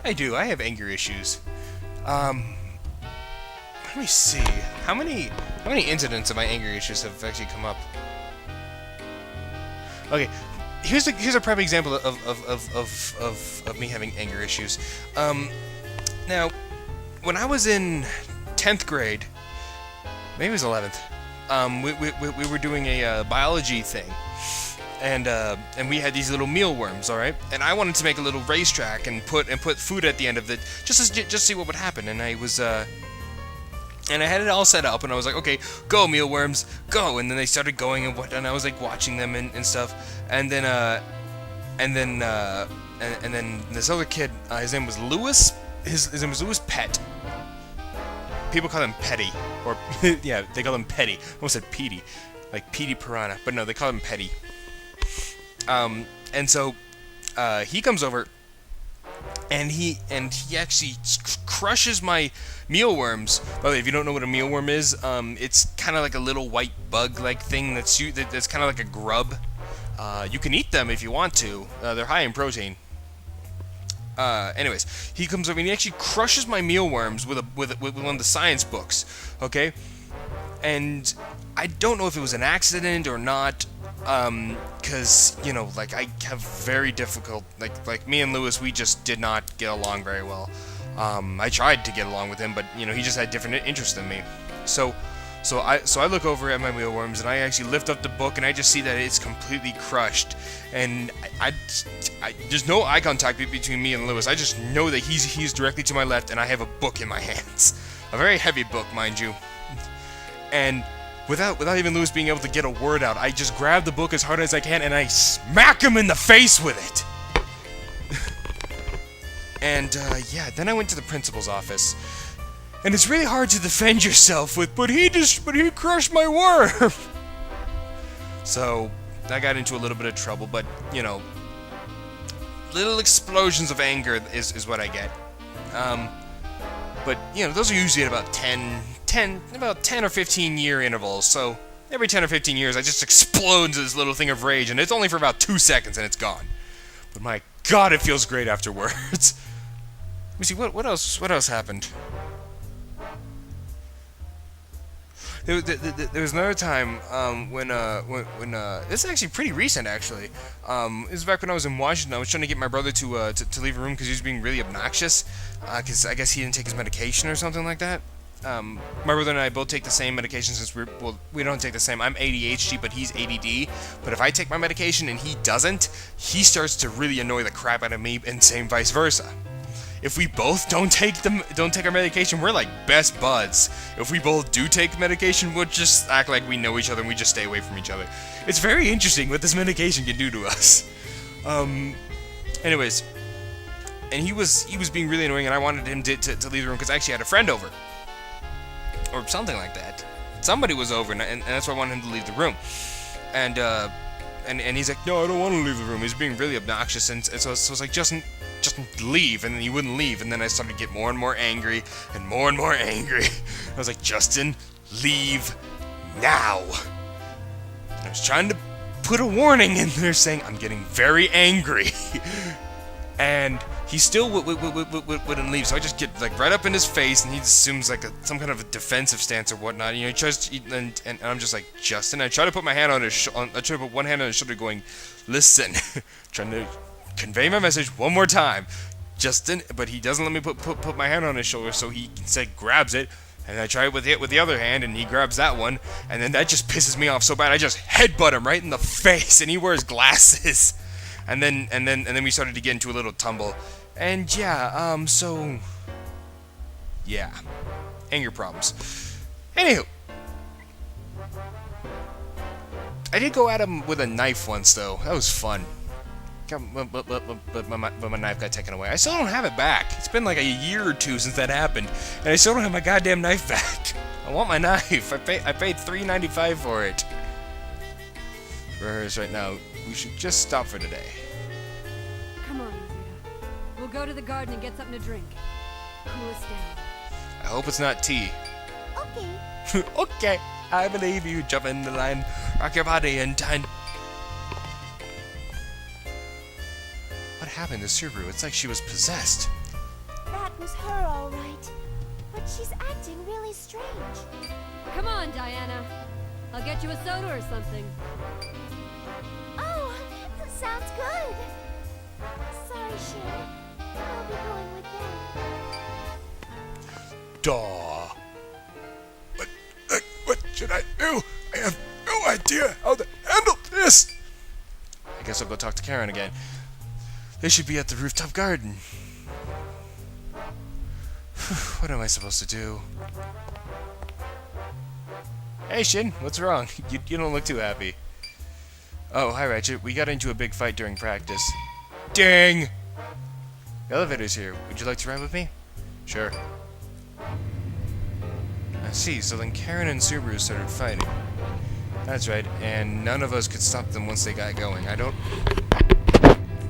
I do. I have anger issues. Um, Let me see. How many incidents of my anger issues have actually come up? Okay, here's a prime example of me having anger issues. Now, when I was in 10th grade, maybe it was 11th, we were doing a biology thing, and we had these little mealworms, all right. And I wanted to make a little racetrack and put food at the end of it, just see what would happen. And I had it all set up, and I was like, okay, go mealworms, go. And then they started going and I was like watching them and stuff. And then this other kid, his name was Lewis. His name was Lewis Pett. People call him Petty, or yeah, they call him Petty. I almost said Petey, like Petey Piranha, but no, they call him Petty. And so he comes over, and he actually crushes my mealworms. By the way, if you don't know what a mealworm is, it's kind of like a little white bug-like thing that's kind of like a grub. You can eat them if you want to. They're high in protein. Anyways, he comes over and he actually crushes my mealworms with one of the science books. Okay, and I don't know if it was an accident or not. Cause like I have very difficult, like me and Lewis, we just did not get along very well. I tried to get along with him, but he just had different interests than me. So I look over at my mealworms, and I actually lift up the book, and I just see that it's completely crushed. And I there's no eye contact between me and Lewis. I just know that he's directly to my left, and I have a book in my hands, a very heavy book, mind you. And without even Lewis being able to get a word out, I just grab the book as hard as I can, and I smack him in the face with it. And yeah, then I went to the principal's office. And it's really hard to defend yourself with, but he crushed my worm. So I got into a little bit of trouble, but little explosions of anger is what I get. But those are usually at about 10 or 15 year intervals. So every 10 or 15 years, I just explode into this little thing of rage, and it's only for about 2 seconds, and it's gone. But my God, it feels great afterwards. Let me see what else happened. There was another time when this is actually pretty recent actually. This is back when I was in Washington. I was trying to get my brother to leave a room because he was being really obnoxious. Because I guess he didn't take his medication or something like that. My brother and I both take the same medication since we don't take the same. I'm ADHD, but he's ADD. But if I take my medication and he doesn't, he starts to really annoy the crap out of me, and same vice versa. If we both don't take our medication, we're like best buds. If we both do take the medication, we'll just act like we know each other and we just stay away from each other. It's very interesting what this medication can do to us. Anyways, and he was being really annoying, and I wanted him to leave the room because I actually had a friend over, or something like that. Somebody was over, and that's why I wanted him to leave the room. And he's like, no, I don't want to leave the room. He's being really obnoxious, and so I was like, Justin, leave. And then he wouldn't leave, and then I started to get more and more angry, and more angry. I was like, Justin, leave now. And I was trying to put a warning in there saying, I'm getting very angry. And he still wouldn't leave, so I just get like right up in his face, and he assumes like some kind of a defensive stance or whatnot. He tries to, and I'm just like, Justin. I try to put my hand on his, I try to put one hand on his shoulder, going, listen, trying to convey my message one more time, Justin. But he doesn't let me put my hand on his shoulder, so he instead grabs it, and I try it with the other hand, and he grabs that one, and then that just pisses me off so bad. I just headbutt him right in the face, and he wears glasses. And then we started to get into a little tumble. And yeah, so yeah, anger problems. Anywho, I did go at him with a knife once though. That was fun. But my knife got taken away. I still don't have it back. It's been like a year or two since that happened, and I still don't have my goddamn knife back. I want my knife. I paid $3.95 for it. For us right now, we should just stop for today. Come on, Rosita. We'll go to the garden and get something to drink. Cool us down. I hope it's not tea. Okay. Okay, I believe you. Jump in the line, rock your body in time. What happened to Subaru? It's like she was possessed. was her, all right. But she's acting really strange. Come on, Diana. I'll get you a soda or something. Oh, sounds good. Sorry, Shin. I'll be going with them. Duh. What should I do? I have no idea how to handle this. I guess I'll go talk to Karen again. They should be at the rooftop garden. What am I supposed to do? Hey Shin, what's wrong? You don't look too happy. Oh, hi Ratchet. We got into a big fight during practice. Dang! The elevator's here. Would you like to ride with me? Sure. I see, so then Karen and Subaru started fighting. That's right, and none of us could stop them once they got going. I don't...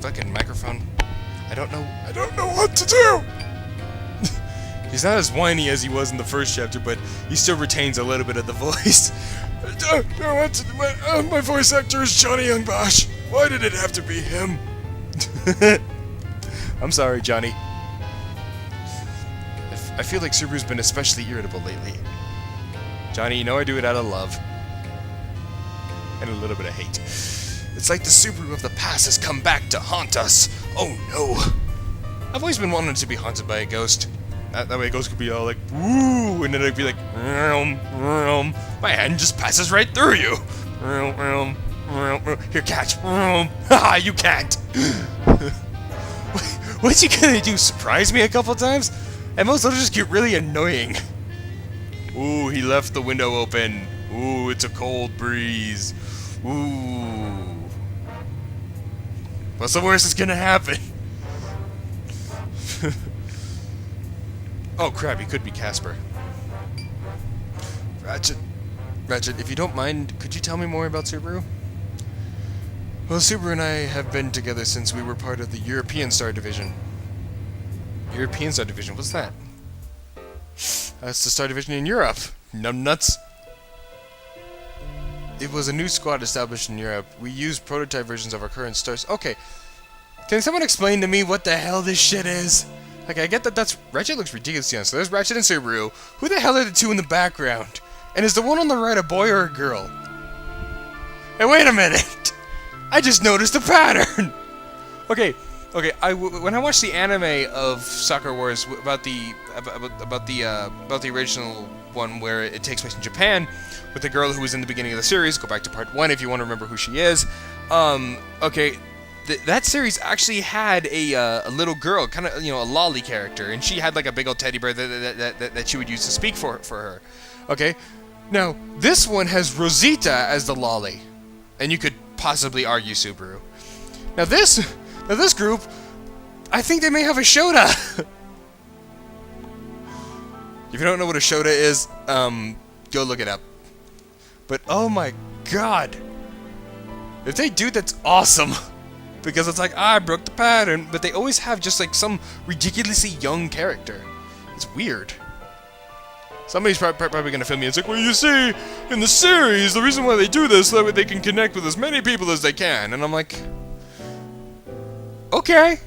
Fucking microphone. I don't know what to do! He's not as whiny as he was in the first chapter, but he still retains a little bit of the voice. My voice actor is Johnny Young Bosch. Why did it have to be him? I'm sorry, Johnny. I feel like Subaru's been especially irritable lately. Johnny, you know I do it out of love. And a little bit of hate. It's like the Subaru of the past has come back to haunt us. Oh no. I've always been wanting to be haunted by a ghost. That way a ghost could be all like, woo, and then I'd be like, vroom, vroom. My hand just passes right through you. Vroom, vroom, vroom, vroom. Here, catch. Vroom. Haha, you can't. What's he gonna do? Surprise me a couple times? At most, it'll just get really annoying. Ooh, he left the window open. Ooh, it's a cold breeze. Ooh. What's the worst that's gonna happen? Oh crap, he could be Casper. Ratchet, if you don't mind, could you tell me more about Subaru? Well, Subaru and I have been together since we were part of the European Star Division. European Star Division, what's that? That's the Star Division in Europe. Numbnuts. It was a new squad established in Europe. We used prototype versions of our current stars. Okay. Can someone explain to me what the hell this shit is? Like, I get that that's... Ratchet looks ridiculous, young. So there's Ratchet and Subaru. Who the hell are the two in the background? And is the one on the right a boy or a girl? Hey, wait a minute! I just noticed a pattern! Okay, when I watched the anime of Sakura Wars about the original one where it takes place in Japan with the girl who was in the beginning of the series, go back to part 1 if you want to remember who she is. Okay, that series actually had a little girl, kind of, you know, a lolly character, and she had like a big old teddy bear that she would use to speak for her. Okay, now this one has Rosita as the lolly, and you could possibly argue Subaru. Now this group, I think they may have a Shota. If you don't know what a Shota is, go look it up. But oh my god, if they do, that's awesome. Because it's like, I broke the pattern, but they always have just like some ridiculously young character. It's weird. Somebody's probably gonna film me. It's like, well, you see, in the series, the reason why they do this, so that way they can connect with as many people as they can. And I'm like, okay.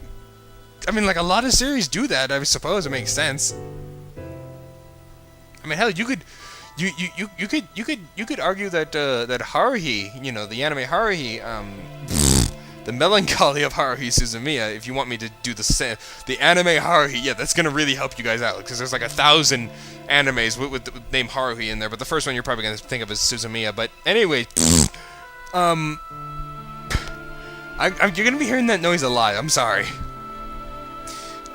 I mean, like, a lot of series do that. I suppose it makes sense. I mean, hell, you could argue that that Haruhi, you know, the anime Haruhi, the melancholy of Haruhi Suzumiya, if you want me to do the anime Haruhi, yeah, that's gonna really help you guys out, because there's like 1,000 animes with the name Haruhi in there, but the first one you're probably gonna think of as Suzumiya. But anyway, you're gonna be hearing that noise a lot. I'm sorry.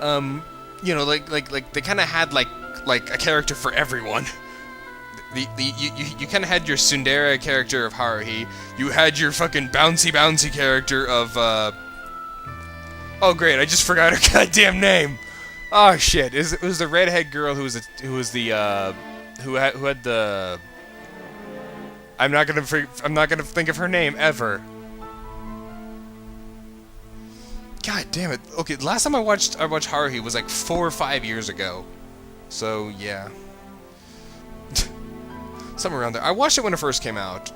You know, like they kind of had like a character for everyone. You kind of had your tsundere character of Haruhi. You had your fucking bouncy character of oh great, I just forgot her goddamn name. Oh shit! It was the redhead girl who had the. I'm not gonna think of her name ever. God damn it! Okay, last time I watched Haruhi was like 4 or 5 years ago. So yeah. Somewhere around there. I watched it when it first came out.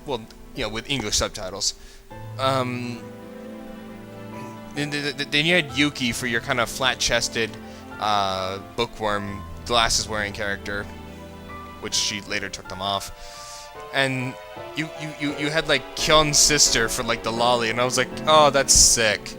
Well, you know, with English subtitles. Then you had Yuki for your kind of flat-chested, bookworm glasses wearing character, which she later took them off. And you had like Kyun's sister for like the lolly, and I was like, oh, that's sick.